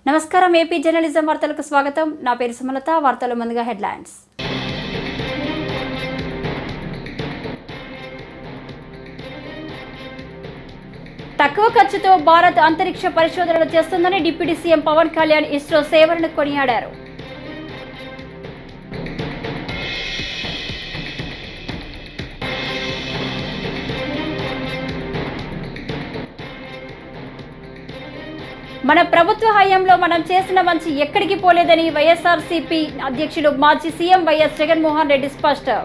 నమస్కారం AP journalism వార్తలకు స్వాగతం. నా పేరు సుమలత. వార్తల ముందుగా హెడ్లైన్స్. తక్కువ ఖర్చుతో భారత్ అంతరిక్ష పరిశోధనలు చేస్తుందని డిప్యూటీ సీఎం పవన్ కళ్యాణ్ ఇస్రో సేవలను కొనియాడారు. మన ప్రభుత్వ హయాంలో మనం చేసిన మంచి ఎక్కడికి పోలేదని వైఎస్ఆర్సీపీ అధ్యక్షులు మాజీ సీఎం వైఎస్ జగన్మోహన్ రెడ్డి స్పష్టం.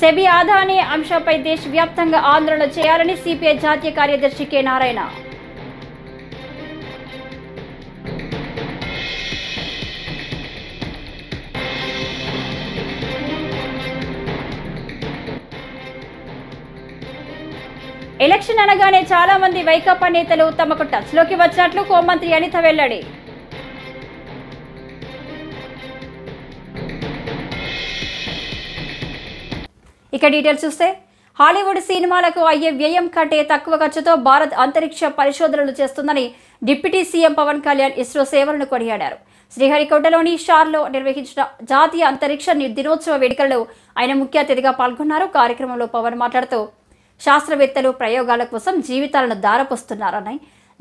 సెబీ ఆదా అనే అంశంపై దేశవ్యాప్తంగా ఆందోళన చేయాలని సిపిఐ జాతీయ కార్యదర్శి కె నారాయణ. ఎలక్షన్ అనగానే చాలా మంది వైకాపా నేతలు తమకు టచ్ లోకి వచ్చినట్లు హోంమంత్రి అనిత వెల్లడి. ఇక డీటెయిల్స్ చూస్తే, హాలీవుడ్ సినిమాలకు అయ్యే వ్యయం కంటే తక్కువ ఖర్చుతో భారత్ అంతరిక్ష పరిశోధనలు చేస్తుందని డిప్యూటీ సీఎం పవన్ కళ్యాణ్ ఇస్రో సేవలను కొనియాడారు. శ్రీహరికోటలోని షార్లో నిర్వహించిన జాతీయ అంతరిక్ష దినోత్సవ వేడుకల్లో ఆయన ముఖ్య అతిథిగా పాల్గొన్నారు. కార్యక్రమంలో పవన్ మాట్లాడుతూ, శాస్త్రవేత్తలు ప్రయోగాల కోసం జీవితాలను దారపోస్తున్నారని,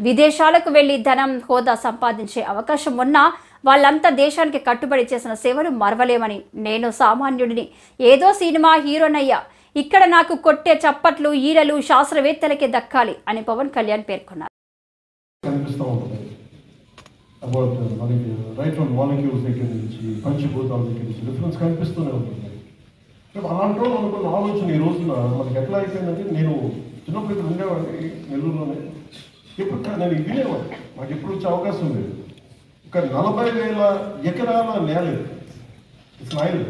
విదేశాలకు వెళ్లి ధనం హోదా సంపాదించే అవకాశం ఉన్నా వాళ్ళంతా దేశానికి కట్టుబడి చేసిన సేవలు మరవలేమని, నేను సామాన్యుడిని, ఏదో సినిమా హీరోనయ్యా, ఇక్కడ నాకు కొట్టే చప్పట్లు ఈలలు శాస్త్రవేత్తలకే దక్కాలి అని పవన్ కళ్యాణ్ పేర్కొన్నారు. అలాంటి రోజు అనుకున్న ఆలోచన ఈ రోజున మనకి ఎట్లా అయిపోయిందంటే, నేను చిన్నప్పుడు ఇక్కడ ఉండేవాడిని నెల్లూరులోనే. ఎప్పుడు నేను వినేవాడిని, నాకు ఎప్పుడు వచ్చే అవకాశం లేదు. ఒక 40,000 ఎకరాల నేల స్నాయిల్.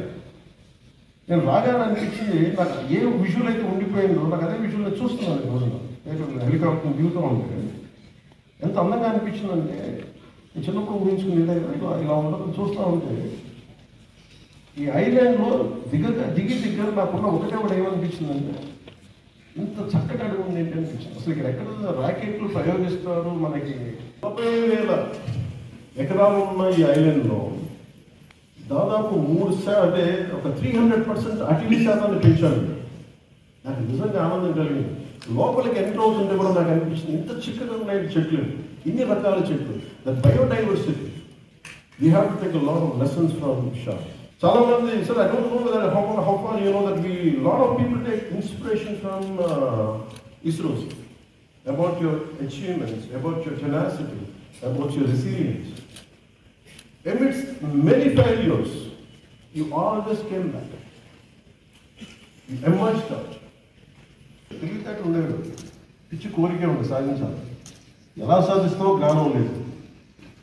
నేను రాగానే అనిపించింది, నాకు ఏ విజువల్ అయితే ఉండిపోయిందో నాకు అదే విజువల్ చూస్తున్నాను ఈ రోజున. హెలికాప్టర్ దిగుతూ ఉంటుంది, ఎంత అందంగా అనిపించిందంటే చిన్నప్పుడు ఊహించుకుని ఇలా ఉండడం చూస్తూ ఉంటే, ఈ ఐలాండ్లో దిగి నాకున్న ఒకటే ఏమనిపించిందంటే, ఇంత చక్కటి అడుగు ఉంది ఏంటి అనిపించింది. అసలు ఇక్కడ ఎక్కడ రాకెట్లు ప్రయోగిస్తారు. మనకి 40,000 ఎకరాలు ఉన్న ఈ ఐలాండ్లో దాదాపు 3 అంటే ఒక 300% అటవీ శాతాన్ని పెంచాలి. నాకు నిజంగా ఆనందం కలిగింది. లోపలికి ఎంటర్ అవుతుంటే కూడా నాకు అనిపించింది, ఇంత చిక్కగా ఉన్నాయి చెట్లు, ఇన్ని రకాల చెట్లు. The biodiversity, we have to take a lot of lessons from షార్. చాలా మంది sir, I don't know whether how far you know that lot of people take inspiration from ISRO about your achievements, about your tenacity, about your resilience. Amidst many failures, you always came back. You emerged out. తెలివితేటలు ఉండేవి, పిచ్చి కోరికే ఉంది సాధించాలి. ఎలా సాధిస్తావో జ్ఞానం లేదు.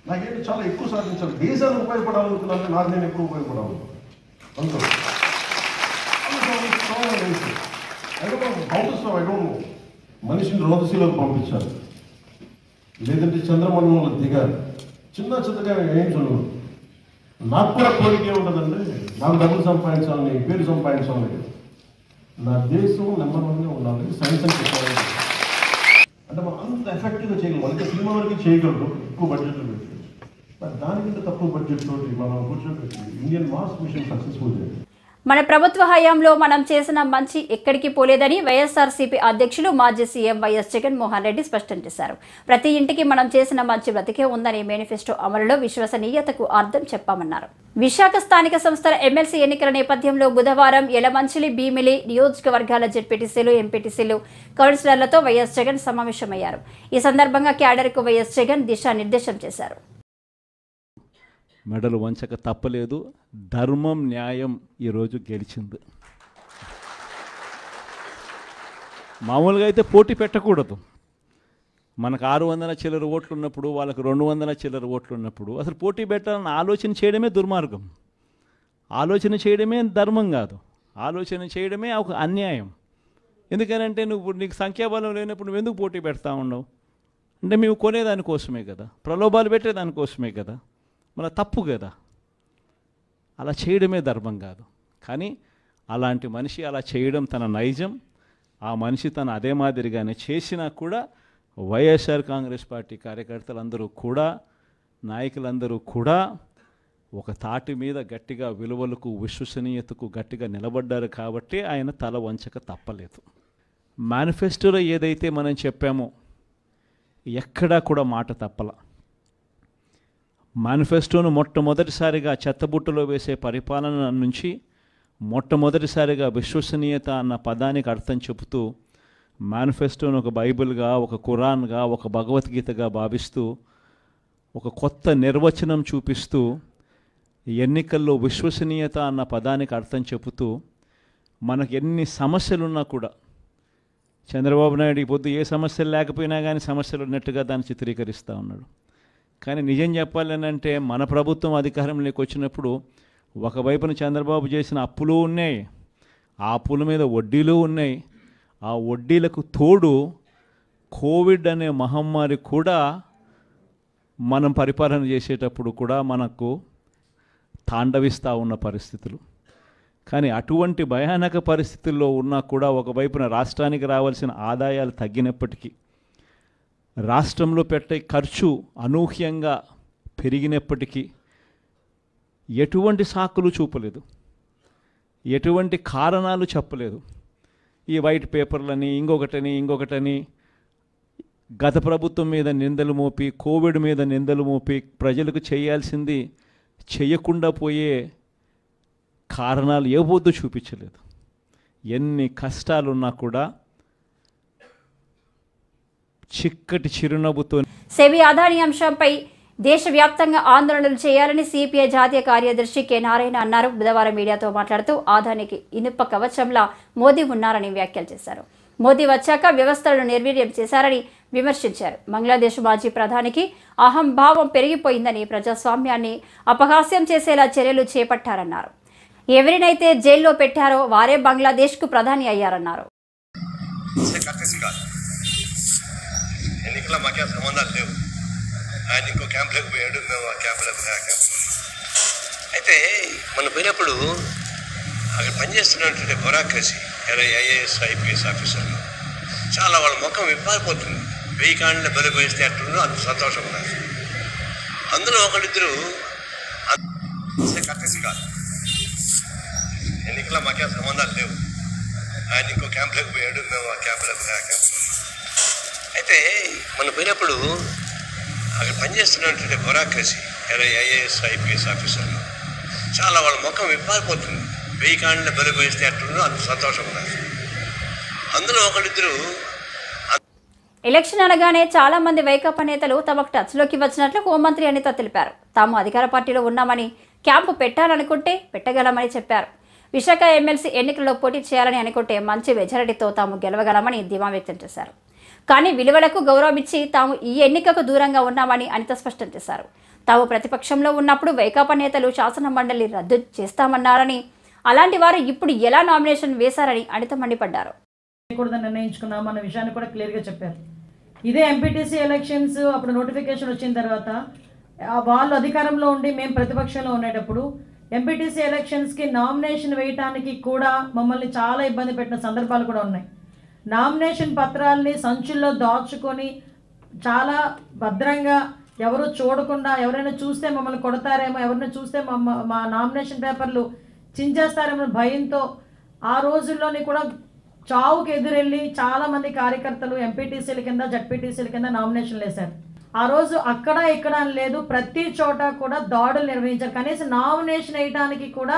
నాకేంటి చాలా ఎక్కువ సాధించాలి, దేశానికి ఉపయోగపడాలనుకున్నాను. నాకు నేను ఎక్కువ ఉపయోగపడాలి. మనిషిని రోదశీలోకి పంపించాలి, లేదంటే చంద్రమండలంలో దిగాలి. చిన్నగా ఏం చదువు. నాకు కూడా కోరిక ఏముంటుందంటే, నాకు డబ్బులు సంపాదించాలని, పేరు సంపాదించాలని, నా దేశం నెంబర్ 1గా ఉండాలి. సైన్స్ అండ్ టెక్నాలజీ అంటే మనం అంత ఎఫెక్టివ్గా చేయగలం. అంటే సినిమా వరకు చేయగలరు ఎక్కువ బడ్జెట్లో పెట్టి, బట్ దానికంటే తక్కువ బడ్జెట్ తోటి మనం కూర్చోబెట్టి ఇండియన్ మార్స్ మిషన్ సక్సెస్ఫుల్ చేయాలి. మన ప్రభుత్వ హయాంలో మనం చేసిన మంచి ఎక్కడికి పోలేదని వైఎస్ఆర్సీపీ అధ్యక్షులు మాజీ సీఎం వైఎస్ జగన్మోహన్ రెడ్డి స్పష్టం చేశారు. ప్రతి ఇంటికి మనం చేసిన మంచి బ్రతికే ఉందని మేనిఫెస్టో అమలులో విశ్వసనీయతకు అర్థం చెప్పామన్నారు. విశాఖ స్థానిక సంస్థల ఎమ్మెల్సీ ఎన్నికల నేపథ్యంలో బుధవారం యలమంచిలి, భీమిలి నియోజకవర్గాల జెడ్పీటీసీలు, ఎంపీటీసీలు, కౌన్సిలర్లతో వైఎస్ జగన్ సమావేశమయ్యారు. ఈ సందర్భంగా క్యాడర్కు వైఎస్ జగన్ దిశానిర్దేశం చేశారు. మెడలు వంచక తప్పలేదు. ధర్మం, న్యాయం ఈరోజు గెలిచింది. మామూలుగా అయితే పోటీ పెట్టకూడదు. మనకు 600 చిల్లర ఓట్లు ఉన్నప్పుడు, వాళ్ళకు 200 చిల్లర ఓట్లు ఉన్నప్పుడు అసలు పోటీ పెట్టాలని ఆలోచన చేయడమే దుర్మార్గం. ఆలోచన చేయడమే ధర్మం కాదు, ఆలోచన చేయడమే ఒక అన్యాయం. ఎందుకనంటే నీకు సంఖ్యాబలం లేనప్పుడు నువ్వు ఎందుకు పోటీ పెడతా ఉండవు? అంటే మేము కొనేదానికోసమే కదా, ప్రలోభాలు పెట్టేదానికోసమే కదా, మన తప్పు కదా. అలా చేయడమే ధర్మం కాదు. కానీ అలాంటి మనిషి అలా చేయడం తన నైజం. ఆ మనిషి తన అదే మాదిరిగానే చేసినా కూడా వైఎస్ఆర్ కాంగ్రెస్ పార్టీ కార్యకర్తలందరూ కూడా, నాయకులందరూ కూడా ఒక తాటి మీద గట్టిగా విలువలకు, విశ్వసనీయతకు గట్టిగా నిలబడ్డారు కాబట్టి ఆయన తల వంచక తప్పలేదు. మేనిఫెస్టోలో ఏదైతే మనం చెప్పామో ఎక్కడా కూడా మాట తప్పల. మేనిఫెస్టోను మొట్టమొదటిసారిగా చెత్తబుట్టలో వేసే పరిపాలన నుంచి మొట్టమొదటిసారిగా విశ్వసనీయత అన్న పదానికి అర్థం చెబుతూ మేనిఫెస్టోను ఒక బైబిల్గా, ఒక ఖురాన్గా, ఒక భగవద్గీతగా భావిస్తూ ఒక కొత్త నిర్వచనం చూపిస్తూ ఎన్నికల్లో విశ్వసనీయత అన్న పదానికి అర్థం చెబుతూ మనకు ఎన్ని సమస్యలున్నా కూడా చంద్రబాబు నాయుడు ఈ పొద్దు ఏ సమస్యలు లేకపోయినా కానీ సమస్యలు ఉన్నట్టుగా దాన్ని చిత్రీకరిస్తూ ఉన్నాడు. కానీ నిజం చెప్పాలనంటే మన ప్రభుత్వం అధికారంలోకి వచ్చినప్పుడు ఒకవైపున చంద్రబాబు చేసిన అప్పులు ఉన్నాయి, ఆ అప్పుల మీద వడ్డీలు ఉన్నాయి. ఆ వడ్డీలకు తోడు కోవిడ్ అనే మహమ్మారి కూడా మనం పరిపాలన చేసేటప్పుడు కూడా మనకు తాండవిస్తూ ఉన్న పరిస్థితులు. కానీ అటువంటి భయానక పరిస్థితుల్లో ఉన్నా కూడా ఒకవైపున రాష్ట్రానికి రావాల్సిన ఆదాయాలు తగ్గినప్పటికీ, రాష్ట్రంలో పెట్టే ఖర్చు అనూహ్యంగా పెరిగినప్పటికీ ఎటువంటి సాకులు చూపలేదు, ఎటువంటి కారణాలు చెప్పలేదు. ఈ వైట్ పేపర్లని ఇంకొకటని గత ప్రభుత్వం మీద నిందలు మోపి, కోవిడ్ మీద నిందలు మోపి ప్రజలకు చేయాల్సింది చేయకుండా పోయే కారణాలు ఏ పొద్దు చూపించలేదు. ఎన్ని కష్టాలున్నా కూడా చిక్కటి చిరునవ్వుతో సెబీ అదానీ అంశంపై దేశవ్యాప్తంగా ఆందోళనలు చేయాలని సిపిఐ జాతీయ కార్యదర్శి కె నారాయణ అన్నారు. బుధవారం మీడియాతో మాట్లాడుతూ అదానీకి ఇనుప కవచంలా మోదీ ఉన్నారని వ్యాఖ్యలు చేశారు. మోదీ వచ్చాక వ్యవస్థలను నిర్వీర్యం చేశారని విమర్శించారు. బంగ్లాదేశ్ మాజీ ప్రధానికి అహంభావం పెరిగిపోయిందని, ప్రజాస్వామ్యాన్ని అపహాస్యం చేసేలా చర్యలు చేపట్టారన్నారు. ఎవరినైతే జైల్లో పెట్టారో వారే బంగ్లాదేశ్కు ప్రధాని అయ్యారన్నారు. ఎన్నికల మాకే సంబంధాలు లేవు. ఆయన ఇంకో క్యాంప్లోకి పోయాడు, మేము ఆ క్యాంప్లోకి పోయాక అయితే మనం పోయినప్పుడు అక్కడ పనిచేస్తున్నటువంటి బ్యూరోక్రసీ, ఐఏఎస్ ఐపీఎస్ ఆఫీసర్లు చాలా వాళ్ళ ముఖం విప్పారిపోతుంది. 1000 కాండ్ల బలి పోయిస్తే అట్లుందో అంత సంతోషం ఉన్నారు. అందులో ఒకరిద్దరు కట్టసి కాదు, ఎన్నికల మాకే సంబంధాలు లేవు. ఆయన ఇంకో క్యాంప్లోకి పోయాడు, మేము ఆ క్యాంప్లోకి పోయాక అయితే మనం పోయినప్పుడు అక్కడ పనిచేస్తున్నటువంటి బ్యూరోక్రసీ, ఐఏఎస్ ఐపీఎస్ ఆఫీసర్లు చాలా వాళ్ళ ముఖం విప్పారిపోతుంది. 1000 కాండ్ల బలి పోయిస్తే అట్లుందో అంత సంతోషం ఉన్నారు. అందులో ఒకరిద్దరు ఎలక్షన్ అనగానే చాలా మంది వైకాపా నేతలు తమకు టచ్లోకి వచ్చినట్లు హోంమంత్రి అనిత తెలిపారు. తాము అధికార పార్టీలో ఉన్నామని, క్యాంపు పెట్టాలనుకుంటే పెట్టగలమని చెప్పారు. విశాఖ ఎమ్మెల్సీ ఎన్నికల్లో పోటీ చేయాలని అనుకుంటే మంచి మెజారిటీతో తాము గెలవగలమని ధీమా వ్యక్తం చేశారు. కానీ విలువలకు గౌరవం ఇచ్చి తాము ఈ ఎన్నికకు దూరంగా ఉన్నామని అనిత స్పష్టం చేశారు. తాము ప్రతిపక్షంలో ఉన్నప్పుడు వైకాపా నేతలు శాసన మండలి రద్దు చేస్తామన్నారని, అలాంటి వారు ఇప్పుడు ఎలా నామినేషన్ వేశారని అనిత మండిపడ్డారు. నిర్ణయించుకున్నాం అన్న విషయాన్ని కూడా క్లియర్గా చెప్పారు. ఇదే ఎంపీటీసీ ఎలక్షన్స్ అప్పుడు నోటిఫికేషన్ వచ్చిన తర్వాత వాళ్ళు అధికారంలో ఉండి మేము ప్రతిపక్షంలో ఉండేటప్పుడు ఎంపీటీసీ ఎలక్షన్స్కి నామినేషన్ వేయటానికి కూడా మమ్మల్ని చాలా ఇబ్బంది పెట్టిన సందర్భాలు కూడా ఉన్నాయి. నామినేషన్ పత్రాలని సంచుల్లో దాచుకొని చాలా భద్రంగా ఎవరు చూడకుండా, ఎవరైనా చూస్తే మమ్మల్ని కొడతారేమో, ఎవరైనా చూస్తే మా నామినేషన్ పేపర్లు చించేస్తారేమో భయంతో ఆ రోజుల్లోని కూడా చావుకి ఎదురెళ్ళి చాలామంది కార్యకర్తలు ఎంపీటీసీల కింద జడ్పీటీసీల కింద నామినేషన్లు వేశారు. ఆ రోజు అక్కడ ఇక్కడ అని లేదు, ప్రతి చోట కూడా దాడులు నిర్వహించారు. కనీసం నామినేషన్ వేయడానికి కూడా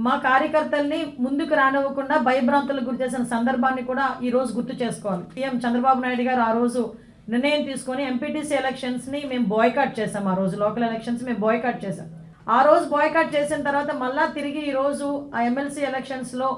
మా కార్యకర్తల్ని ముందుకు రానివ్వకుండా భయభ్రాంతులకు గురి చేసిన సందర్భాన్ని కూడా ఈ రోజు గుర్తు చేసుకోవాలి. సీఎం చంద్రబాబు నాయుడు గారు ఆ రోజు నిర్ణయం తీసుకొని ఎంపీటీసీ ఎలక్షన్స్ని మేము బాయ్కాట్ చేసాం. ఆ రోజు లోకల్ ఎలక్షన్స్ మేము బాయ్కాట్ చేసాం. ఆ రోజు బాయ్కాట్ చేసిన తర్వాత మళ్ళా తిరిగి ఈరోజు ఆ ఎమ్మెల్సీ ఎలక్షన్స్లో,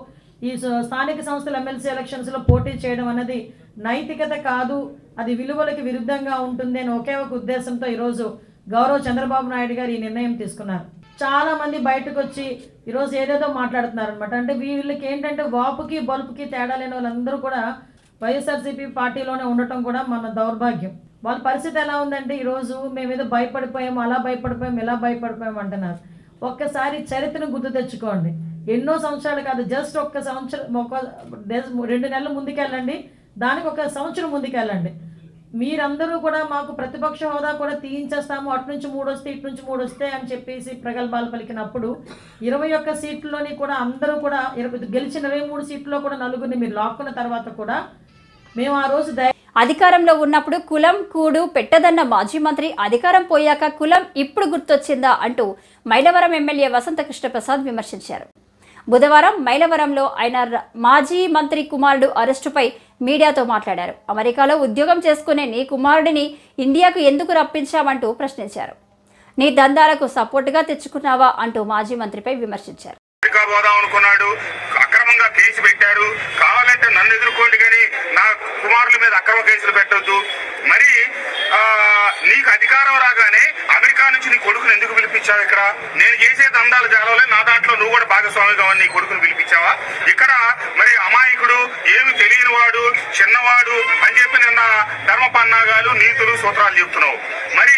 ఈ స్థానిక సంస్థల ఎమ్మెల్సీ ఎలక్షన్స్లో పోటీ చేయడం అనేది నైతికత కాదు, అది విలువలకి విరుద్ధంగా ఉంటుంది అని ఒకే ఒక ఉద్దేశంతో ఈరోజు గౌరవ చంద్రబాబు నాయుడు గారు ఈ నిర్ణయం తీసుకున్నారు. చాలా మంది బయటకు వచ్చి ఈరోజు ఏదేదో మాట్లాడుతున్నారు అనమాట. అంటే వీళ్ళకి ఏంటంటే వాపుకి బలుపుకి తేడా లేని వాళ్ళందరూ కూడా వైఎస్ఆర్సీపీ పార్టీలోనే ఉండటం కూడా మన దౌర్భాగ్యం. వాళ్ళ పరిస్థితి ఎలా ఉందంటే ఈరోజు మేము ఏదో భయపడిపోయాము, అలా భయపడిపోయాము, ఇలా భయపడిపోయాము అంటున్నారు. ఒక్కసారి చరిత్రను గుర్తు తెచ్చుకోండి. ఎన్నో సంవత్సరాలు కాదు, జస్ట్ ఒక్క సంవత్సరం, 2 నెలలు ముందుకెళ్ళండి, దానికి ఒక సంవత్సరం ముందుకెళ్ళండి. మీరందరూ కూడా మాకు ప్రతిపక్ష హోదా కూడా తీయించేస్తాము, అటు నుంచి 3 వస్తే ఇటు నుంచి 3 వస్తే అని చెప్పేసి ప్రగల్భాలు పలికినప్పుడు 21 సీట్లలోని కూడా అందరూ కూడా గెలిచిన 23 సీట్లలో కూడా 4గురిని మీరు లాక్కున్న తర్వాత కూడా మేము ఆ రోజు అధికారంలో ఉన్నప్పుడు కులం కూడు పెట్టదన్న మాజీ మంత్రి అధికారం పోయాక కులం ఇప్పుడు గుర్తొచ్చిందా అంటూ మైలవరం ఎమ్మెల్యే వసంత కృష్ణప్రసాద్ విమర్శించారు. బుధవారం మైలవరంలో ఆయన మాజీ మంత్రి కుమారుడు అరెస్టుపై మీడియాతో మాట్లాడారు. అమెరికాలో ఉద్యోగం చేసుకునే నీ కుమారుడిని ఇండియాకు ఎందుకు రప్పించామంటూ ప్రశ్నించారు. నీ దందాలకు సపోర్టుగా తెచ్చుకున్నావా అంటూ మాజీ మంత్రిపై విమర్శించారు. అనుకున్నాడు, అక్రమంగా కేసు పెట్టారు, కావాలంటే నన్ను ఎదుర్కోండి కానీ నా కుమారుల మీద అక్రమ కేసులు పెట్టొద్దు. మరి నీకు అధికారం రాగానే అమెరికా నుంచి నీ కొడుకును ఎందుకు పిలిపించావు? ఇక్కడ నేను చేసే దందాలు జాలవలే, నా దాంట్లో నువ్వు కూడా భాగస్వామిగా నీ కొడుకును పిలిపించావా? ఇక్కడ మరి అమాయకుడు, ఏమి తెలియని వాడు, చిన్నవాడు అని చెప్పి నిన్న ధర్మపన్నాగాలు, నీతులు, సూత్రాలు చెప్తున్నావు. మరి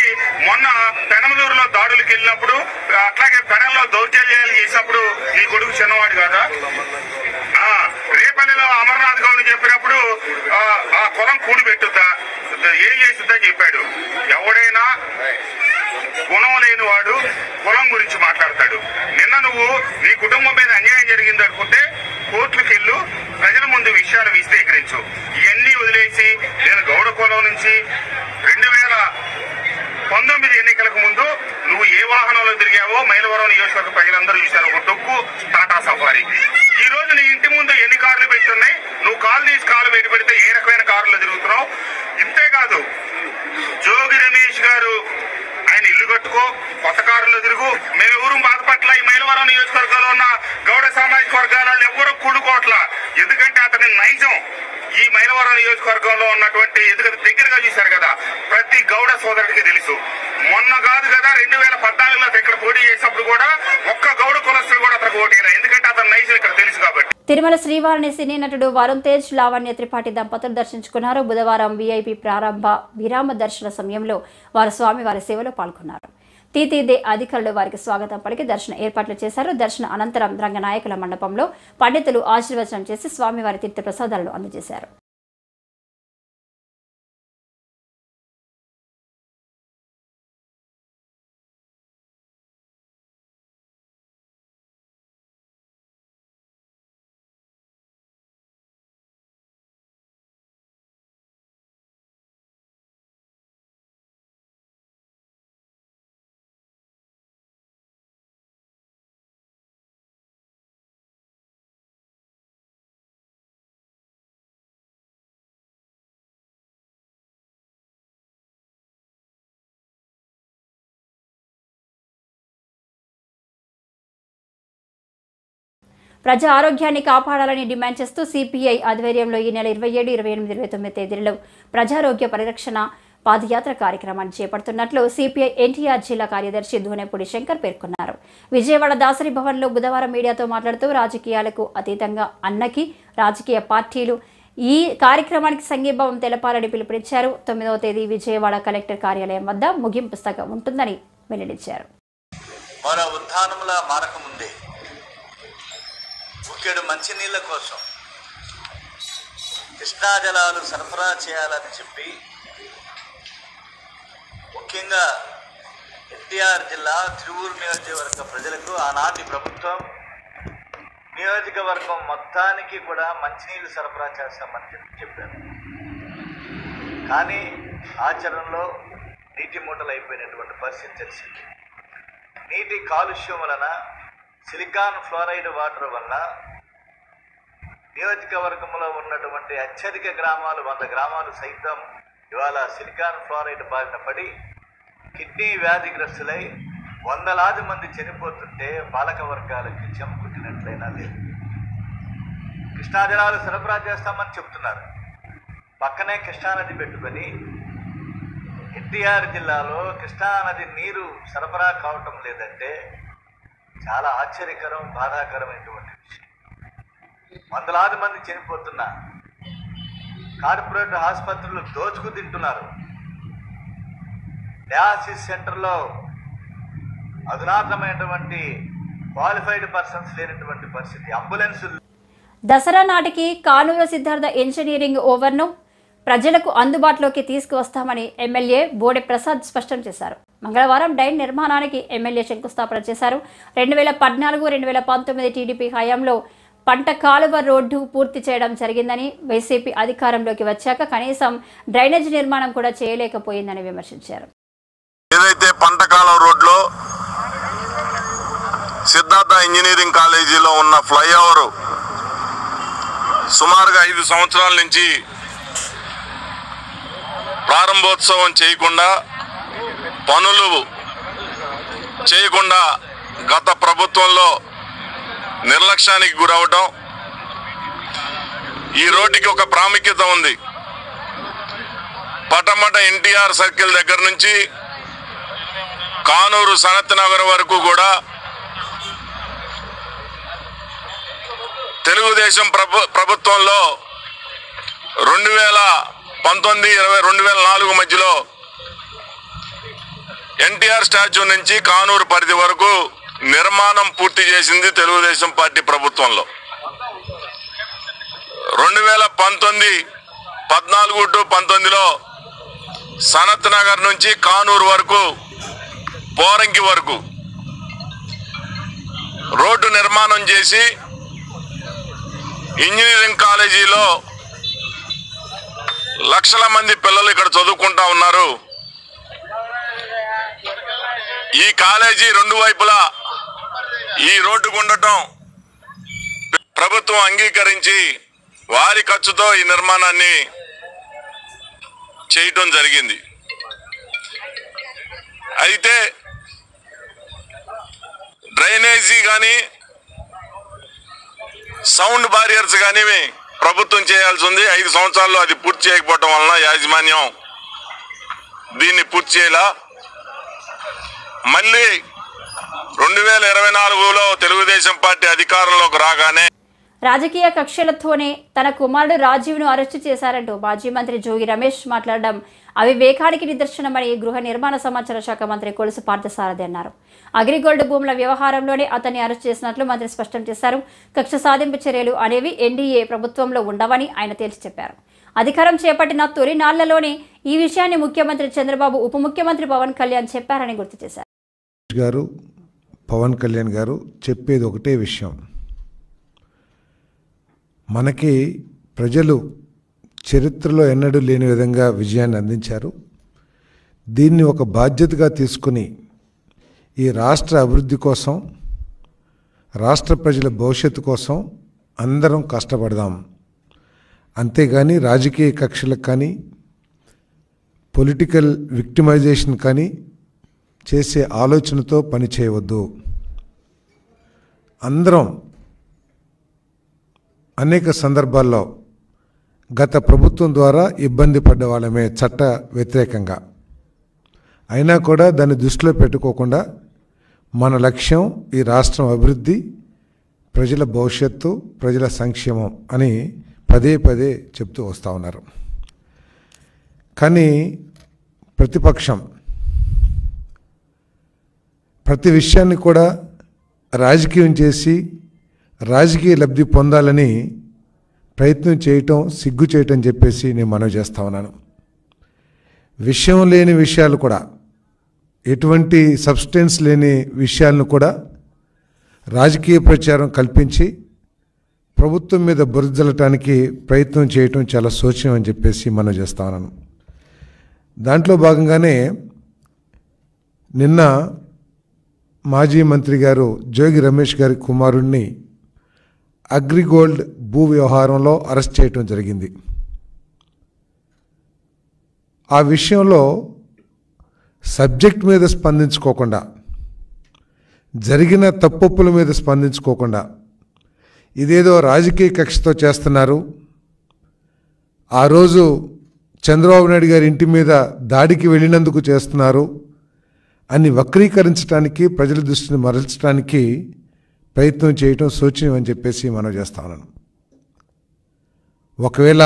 మొన్న పెనమలూరులో దాడులకు వెళ్ళినప్పుడు, అట్లాగే పెనంలో దౌర్జన్యాలు చేసినప్పుడు నీ కొడుకు చిన్నవాడు కాదా? రేపల్లిలో అమర్నాథ్ గౌడ్ చెప్పినప్పుడు ఆ కులం కూడి పెట్టుద్దా, ఏం చేస్తుందని చెప్పాడు. ఎవడైనా గుణం లేనివాడు కులం గురించి మాట్లాడతాడు. నిన్న నువ్వు నీ కుటుంబం మీద అన్యాయం జరిగింది అనుకుంటే కోర్టులకు వెళ్ళు, ప్రజల ముందు విషయాలు విశదీకరించు. ఇవన్నీ వదిలేసి నేను గౌడ కులం నుంచి 2019 ఎన్నికలకు ముందు నువ్వు ఏ వాహనంలో తిరిగావో మైలవరం నియోజకవర్గ ప్రజలందరూ చూశారు. ఒక డొక్కు టాటా సఫారీ. ఈ రోజు నీ ఇంటి ముందు ఎన్ని కార్లు పెట్టున్నాయి, నువ్వు కాలు తీసి కాలు బయట పెడితే ఏ రకమైన కార్లు తిరుగుతున్నావు. ఇంతేకాదు, జోగి రమేష్ గారు ఆయన ఇల్లు కట్టుకో, కొత్త కారులో తిరుగు. మేము ఎవరు బాధపట్ల, ఈ మైలవరం నియోజకవర్గంలో ఉన్న గౌడ సామాజిక వర్గాల వాళ్ళు ఎవరూ కూడుకోవట్లా. ఎందుకంటే అతని నైజం ఈ మైలవరం నియోజకవర్గంలో ఉన్నటువంటి, ఎందుకంటే దగ్గరగా చూశారు కదా, ప్రతి గౌడ సోదరుడికి తెలుసు. మొన్న కాదు కదా 2014లో ఇక్కడ పోటీ చేసినప్పుడు కూడా ఒక్క గౌడ కులస్తులు కూడా అతనికి ఓటేలా, ఎందుకంటే అతని నైజం ఇక్కడ తెలుసు కాబట్టి. తిరుమల శ్రీవారిని సినీ నటుడు వరుణ్ తేజ్, లావణ్య త్రిపాఠి దంపతులు దర్శించుకున్నారు. బుధవారం వీఐపీ ప్రారంభ విరామ దర్శన సమయంలో వారు స్వామివారి సేవలో పాల్గొన్నారు. తీతీదే అధికారులు వారికి స్వాగతం పలికి దర్శన ఏర్పాట్లు చేశారు. దర్శన అనంతరం రంగనాయకుల మండపంలో పండితులు ఆశీర్వచనం చేసి స్వామివారి తీర్థ ప్రసాదాలను అందజేశారు. ప్రజా ఆరోగ్యాన్ని కాపాడాలని డిమాండ్ చేస్తూ సిపిఐ ఆధ్వర్యంలో ఈ నెల 27, 28, 29 తేదీలలో ప్రజారోగ్య పరిరక్షణ పాదయాత్ర కార్యక్రమాన్ని చేపడుతున్నట్లు సిపిఐ ఎన్టీఆర్ జిల్లా కార్యదర్శి ధూనెపూడి శంకర్ పేర్కొన్నారు. విజయవాడ దాసరి భవన్లో బుధవారం మీడియాతో మాట్లాడుతూ రాజకీయాలకు అతీతంగా అన్నకి రాజకీయ పార్టీలు ఈ కార్యక్రమానికి సంఘీభావం తెలపాలని పిలుపునిచ్చారు. 9వ తేదీ విజయవాడ కలెక్టర్ కార్యాలయం వద్ద ముగింపు సభ ఉంటుందని వెల్లడించారు. ముఖ్యుడు మంచినీళ్ళ కోసం కృష్ణా జలాలు సరఫరా చేయాలని చెప్పి ముఖ్యంగా ఎన్టీఆర్ జిల్లా తిరువూరు నియోజకవర్గ ప్రజలకు ఆనాటి ప్రభుత్వం నియోజకవర్గం మొత్తానికి కూడా మంచినీళ్ళు సరఫరా చేస్తామని చెప్పారు. కానీ ఆచరణలో నీటి మూటలు అయిపోయినటువంటి పరిస్థితి తెలిసింది. నీటి కాలుష్యం వలన, సిలికాన్ ఫ్లోరైడ్ వాటర్ వల్ల నియోజకవర్గంలో ఉన్నటువంటి అత్యధిక గ్రామాలు 100 గ్రామాలు సైతం ఇవాళ సిలికాన్ ఫ్లోరైడ్ బారిన పడి కిడ్నీ వ్యాధిగ్రస్తులై వందలాది మంది చనిపోతుంటే పాలక వర్గాలకి చెమకుట్టినట్లయినా లేదు. కృష్ణా జలాలు సరఫరా చేస్తామని చెప్తున్నారు. పక్కనే కృష్ణానది పెట్టుకొని ఎన్టీఆర్ జిల్లాలో కృష్ణానది నీరు సరఫరా కావటం లేదంటే చాలా ఆశ్చర్యకరం, బాధాకరమైనటువంటి విషయం. వందలాది మంది చనిపోతున్నా, కార్పొరేట్ ఆసుపత్రులు దోచుకు తింటున్నారు. డయాలసిస్ సెంటర్లో అధునాతమైనటువంటి క్వాలిఫైడ్ పర్సన్స్ లేనటువంటి పరిస్థితి. అంబులెన్సులు దసరా నాటికి కానూరు సిద్ధార్థ ఇంజనీరింగ్ ఓవర్ను ప్రజలకు అందుబాటులోకి తీసుకువస్తామని ఎమ్మెల్యే బోడె ప్రసాద్ స్పష్టం చేశారు. మంగళవారం డైన్ నిర్మాణానికి ఎమ్మెల్యే శంకుస్థాపన చేశారు. 2014-2019 టీడీపీ హయాంలో పంట కాలువ రోడ్డు పూర్తి చేయడం జరిగిందని, వైసీపీ అధికారంలోకి వచ్చాక కనీసం డ్రైనేజ్ నిర్మాణం కూడా చేయలేకపోయిందని విమర్శించారు. ఏదైతే పంట కాలువ రోడ్లో సిద్ధార్థ ఇంజనీరింగ్ కాలేజీలో ఉన్న ఫ్లైఓవర్ సుమారుగా 5 సంవత్సరాల నుంచి ప్రారంభోత్సవం చేయకుండా, పనులు చేయకుండా గత ప్రభుత్వంలో నిర్లక్ష్యానికి గురవటం. ఈ రోడ్డుకి ఒక ప్రాముఖ్యత ఉంది. పటమట ఎన్టీఆర్ సర్కిల్ దగ్గర నుంచి కానూరు సనత్ నగర్ వరకు కూడా తెలుగుదేశం ప్రభుత్వంలో 2019-2024 మధ్యలో ఎన్టీఆర్ స్టాచ్యూ నుంచి కానూరు పరిధి వరకు నిర్మాణం పూర్తి చేసింది తెలుగుదేశం పార్టీ ప్రభుత్వంలో. 2014-19లో సనత్ నగర్ నుంచి కానూరు వరకు, పోరంకి వరకు రోడ్డు నిర్మాణం చేసి ఇంజనీరింగ్ కాలేజీలో లక్షల మంది పిల్లలు ఇక్కడ చదువుకుంటా ఉన్నారు. ఈ కాలేజీ 2 వైపులా ఈ రోడ్డుకు ఉండటం ప్రభుత్వం అంగీకరించి వారి ఖర్చుతో ఈ నిర్మాణాన్ని చేయటం జరిగింది. అయితే డ్రైనేజీ కానీ సౌండ్ బారియర్స్ కానీ ప్రభుత్వం చేయాల్సి ఉంది. 5 సంవత్సరాల్లో అది పూర్తి చేయకపోవటం వలన యాజమాన్యం దీన్ని పూర్తి చేయాల. మళ్ళీ 2024లో తెలుగుదేశం పార్టీ అధికారంలోకి రాగానే రాజకీయ కక్షలతోనే తన కుమారుడు రాజీవ్ను అరెస్టు చేశారంటూ మాజీ మంత్రి జోగి రమేష్ మాట్లాడడం అవివేకానికి నిదర్శనమని గృహ నిర్మాణ సమాచార శాఖ మంత్రి కొలుసు పార్థసారథి అన్నారు. అగ్రిగోల్డ్ భూముల వ్యవహారంలోనే అతన్ని అరెస్ట్ చేసినట్లు మంత్రి స్పష్టం చేశారు. కక్ష సాధింపు చర్యలు అనేవి ఎన్డీఏ ప్రభుత్వంలో ఉండవని ఆయన తేల్చి చెప్పారు. అధికారం చేపట్టిన తొలి నాళ్లలోనే ఈ విషయాన్ని ముఖ్యమంత్రి చంద్రబాబు, ఉప ముఖ్యమంత్రి పవన్ కళ్యాణ్ చెప్పారని గుర్తు చేశారు. పవన్ కళ్యాణ్ గారు చెప్పేది ఒకటే విషయం, మనకి ప్రజలు చరిత్రలో ఎన్నడూ లేని విధంగా విజయాన్ని అందించారు. దీన్ని ఒక బాధ్యతగా తీసుకుని ఈ రాష్ట్ర అభివృద్ధి కోసం, రాష్ట్ర ప్రజల భవిష్యత్తు కోసం అందరం కష్టపడదాం. అంతేగాని రాజకీయ కక్షలకు కానీ, పొలిటికల్ విక్టిమైజేషన్ కానీ చేసే ఆలోచనతో పని చేయవద్దు. అందరం అనేక సందర్భాల్లో గత ప్రభుత్వం ద్వారా ఇబ్బంది పడ్డ వాళ్ళమే చట్ట వ్యతిరేకంగా. అయినా కూడా దాన్ని దృష్టిలో పెట్టుకోకుండా మన లక్ష్యం ఈ రాష్ట్రం అభివృద్ధి, ప్రజల భవిష్యత్తు, ప్రజల సంక్షేమం అని పదే పదే చెప్తూ వస్తూ ఉన్నారు. కానీ ప్రతిపక్షం ప్రతి విషయాన్ని కూడా రాజకీయం చేసి రాజకీయ లబ్ధి పొందాలని ప్రయత్నం చేయటం సిగ్గు చేయటం చెప్పేసి నేను మనవి చేస్తా ఉన్నాను. విషయం లేని విషయాలు కూడా, ఎటువంటి సబ్స్టెన్స్ లేని విషయాలను కూడా రాజకీయ ప్రచారం కల్పించి ప్రభుత్వం మీద బురదలటానికి ప్రయత్నం చేయటం చాలా శోచనీయం అని చెప్పేసి మనవి చేస్తా ఉన్నాను. దాంట్లో భాగంగానే నిన్న మాజీ మంత్రి గారు జోగి రమేష్ గారి కుమారుణ్ణి అగ్రిగోల్డ్ భూ వ్యవహారంలో అరెస్ట్ చేయటం జరిగింది. ఆ విషయంలో సబ్జెక్ట్ మీద స్పందించుకోకుండా, జరిగిన తప్పొప్పుల మీద స్పందించుకోకుండా ఇదేదో రాజకీయ కక్షతో చేస్తున్నారు, ఆ రోజు చంద్రబాబు నాయుడు గారి ఇంటి మీద దాడికి వెళ్ళినందుకు చేస్తున్నారు అని వక్రీకరించడానికి, ప్రజల దృష్టిని మరల్చడానికి ప్రయత్నం చేయటం శోచనీయం అని చెప్పేసి మనం చేస్తా ఉన్నాను. ఒకవేళ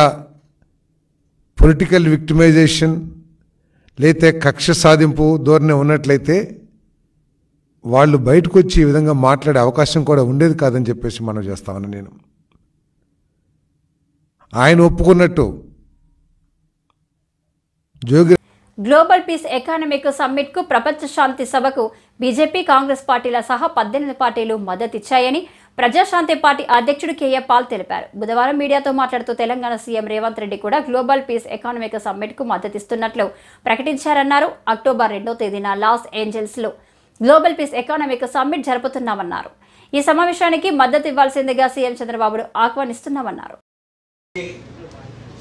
పొలిటికల్ విక్టిమైజేషన్ లేతే కక్ష సాధింపు ధోరణి ఉన్నట్లయితే వాళ్ళు బయటకు వచ్చి ఈ విధంగా మాట్లాడే అవకాశం కూడా ఉండేది కాదని చెప్పేసి మనం చేస్తామని నేను ఆయన ఒప్పుకున్నట్టు జోగి గ్లోబల్ పీస్ ఎకానమిక్ సమ్మిట్ కు ప్రపంచ శాంతి సభకు బీజేపీ కాంగ్రెస్ పార్టీల సహా 18 పార్టీలు మద్దతిచ్చాయని ప్రజాశాంతి పార్టీ అధ్యక్షుడు కేఏ పాల్ తెలిపారు. బుధవారం మీడియాతో మాట్లాడుతూ తెలంగాణ సీఎం రేవంత్ రెడ్డి కూడా గ్లోబల్ పీస్ ఎకానమిక్ సమ్మిట్ కు మద్దతిస్తున్నట్లు ప్రకటించారన్నారు. అక్టోబర్ 2వ తేదీన లాస్ ఏంజల్స్ లో గ్లోబల్ పీస్ ఎకానమిక్ సమ్మిట్ జరుపుతున్నామన్నారు. ఈ సమావేశానికి మద్దతు ఇవ్వాల్సిందిగా సీఎం చంద్రబాబును ఆహ్వానిస్తున్నామన్నారు.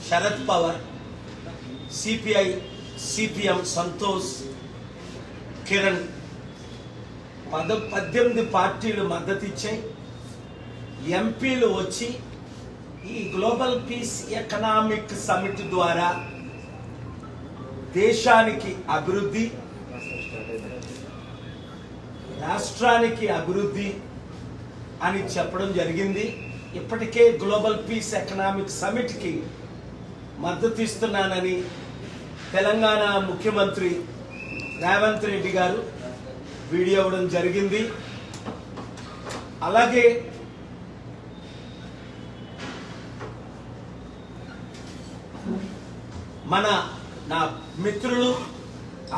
శరద్ పవార్, సిపిఐ, సిపిఎం, సంతోష్, కిరణ్ 18 పార్టీలు మద్దతు ఇచ్చాయి. ఎంపీలు వచ్చి ఈ గ్లోబల్ పీస్ ఎకనామిక్ సమిట్ ద్వారా దేశానికి అభివృద్ధి, రాష్ట్రానికి అభివృద్ధి అని చెప్పడం జరిగింది. ఇప్పటికే గ్లోబల్ పీస్ ఎకనామిక్ సమిట్కి మద్దతు ఇస్తున్నానని తెలంగాణ ముఖ్యమంత్రి రేవంత్ రెడ్డి గారు వీడియో ఇవ్వడం జరిగింది. అలాగే నా మిత్రులు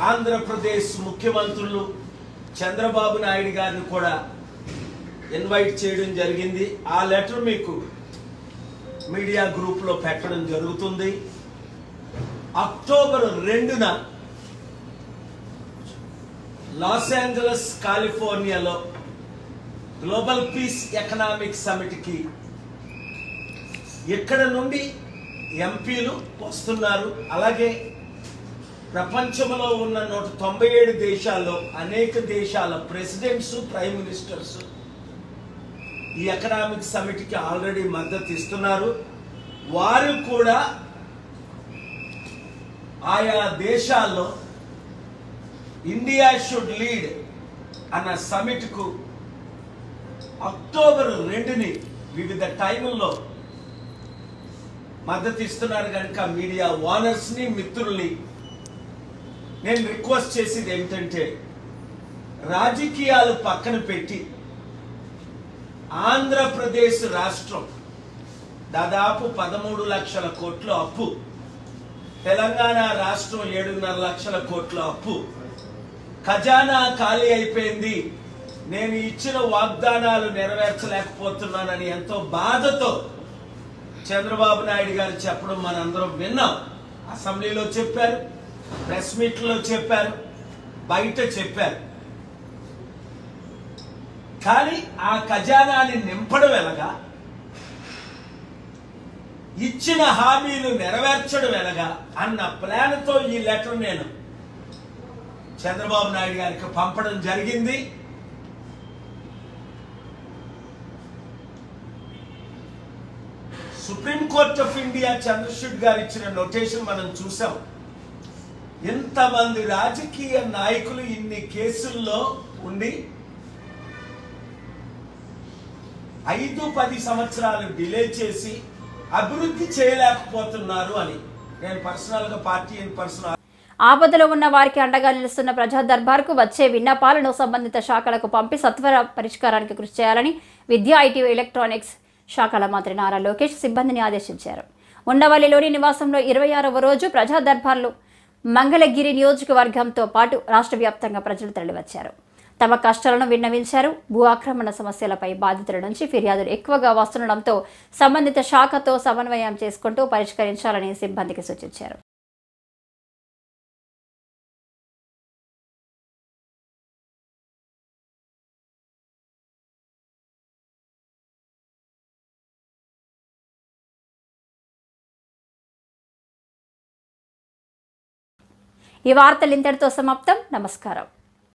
ఆంధ్రప్రదేశ్ ముఖ్యమంత్రులు చంద్రబాబు నాయుడు గారిని కూడా ఇన్వైట్ చేయడం జరిగింది. ఆ లెటర్ మీకు మీడియా గ్రూప్లో పెట్టడం జరుగుతుంది. అక్టోబర్ 2న లాస్ ఏంజలస్ కాలిఫోర్నియాలో గ్లోబల్ పీస్ ఎకనామిక్ సమిట్కి ఇక్కడ నుండి ఎంపీలు వస్తున్నారు. అలాగే ప్రపంచంలో ఉన్న 197 దేశాల్లో అనేక దేశాల ప్రెసిడెంట్స్, ప్రైమ్ మినిస్టర్స్ ఈ ఎకనామిక్ సమిట్కి ఆల్రెడీ మద్దతు ఇస్తున్నారు. వారు కూడా ఆయా దేశాల్లో ఇండియా షుడ్ లీడ్ అన్న సమిట్కు అక్టోబర్ 2ని వివిధ టైముల్లో మద్దతు ఇస్తున్నారు. కనుక మీడియా ఓనర్స్ని, మిత్రుల్ని నేను రిక్వెస్ట్ చేసేది ఏమిటంటే రాజకీయాలు పక్కన పెట్టి ఆంధ్రప్రదేశ్ రాష్ట్రం దాదాపు 13 లక్షల కోట్ల అప్పు, తెలంగాణ రాష్ట్రం 7.5 లక్షల కోట్ల అప్పు, ఖజానా ఖాళీ అయిపోయింది, నేను ఇచ్చిన వాగ్దానాలు నెరవేర్చలేకపోతున్నానని ఎంతో బాధతో చంద్రబాబు నాయుడు గారు చెప్పడం మనందరం విన్నాం. అసెంబ్లీలో చెప్పారు, ప్రెస్ మీట్లో చెప్పారు, బయట చెప్పారు. కానీ ఆ ఖజానాని నింపడం ఎలాగా, ఇచ్చిన హామీలు నెరవేర్చడం ఎలాగా అన్న ప్లాన్తో ఈ లెటర్ నేను చంద్రబాబు నాయుడు గారికి పంపడం జరిగింది. సుప్రీంకోర్టు ఆఫ్ ఇండియా చంద్రచూడ్ గారు ఇచ్చిన నోటేషన్ మనం చూసాం. ఇంతమంది రాజకీయ నాయకులు ఇన్ని కేసుల్లో ఉండి 5-10 సంవత్సరాలు డిలే చేసి అభివృద్ధి చేయలేకపోతున్నారు అని నేను పర్సనల్గా పార్టీ ఆపదలో ఉన్న వారికి అండగా నిలుస్తున్న ప్రజా దర్బార్కు వచ్చే విన్నపాలను సంబంధిత శాఖలకు పంపి సత్వర పరిష్కారానికి కృషి చేయాలని విద్యా, ఐటీ, ఎలక్ట్రానిక్స్ శాఖల మంత్రి నారా లోకేష్ సిబ్బందిని ఆదేశించారు. ఉండవల్లిలోని నివాసంలో 26వ రోజు ప్రజా దర్బార్లు మంగళగిరి నియోజకవర్గంతో పాటు రాష్ట్ర వ్యాప్తంగా ప్రజలు తరలివచ్చారు. తమ కష్టాలను విన్నవించారు. భూ ఆక్రమణ సమస్యలపై బాధితుల నుంచి ఫిర్యాదులు ఎక్కువగా వస్తుండటంతో సంబంధిత శాఖతో సమన్వయం చేసుకుంటూ పరిష్కరించాలని సిబ్బందికి సూచించారు. ఈ వార్తలు ఇంతటితో సమాప్తం. నమస్కారం.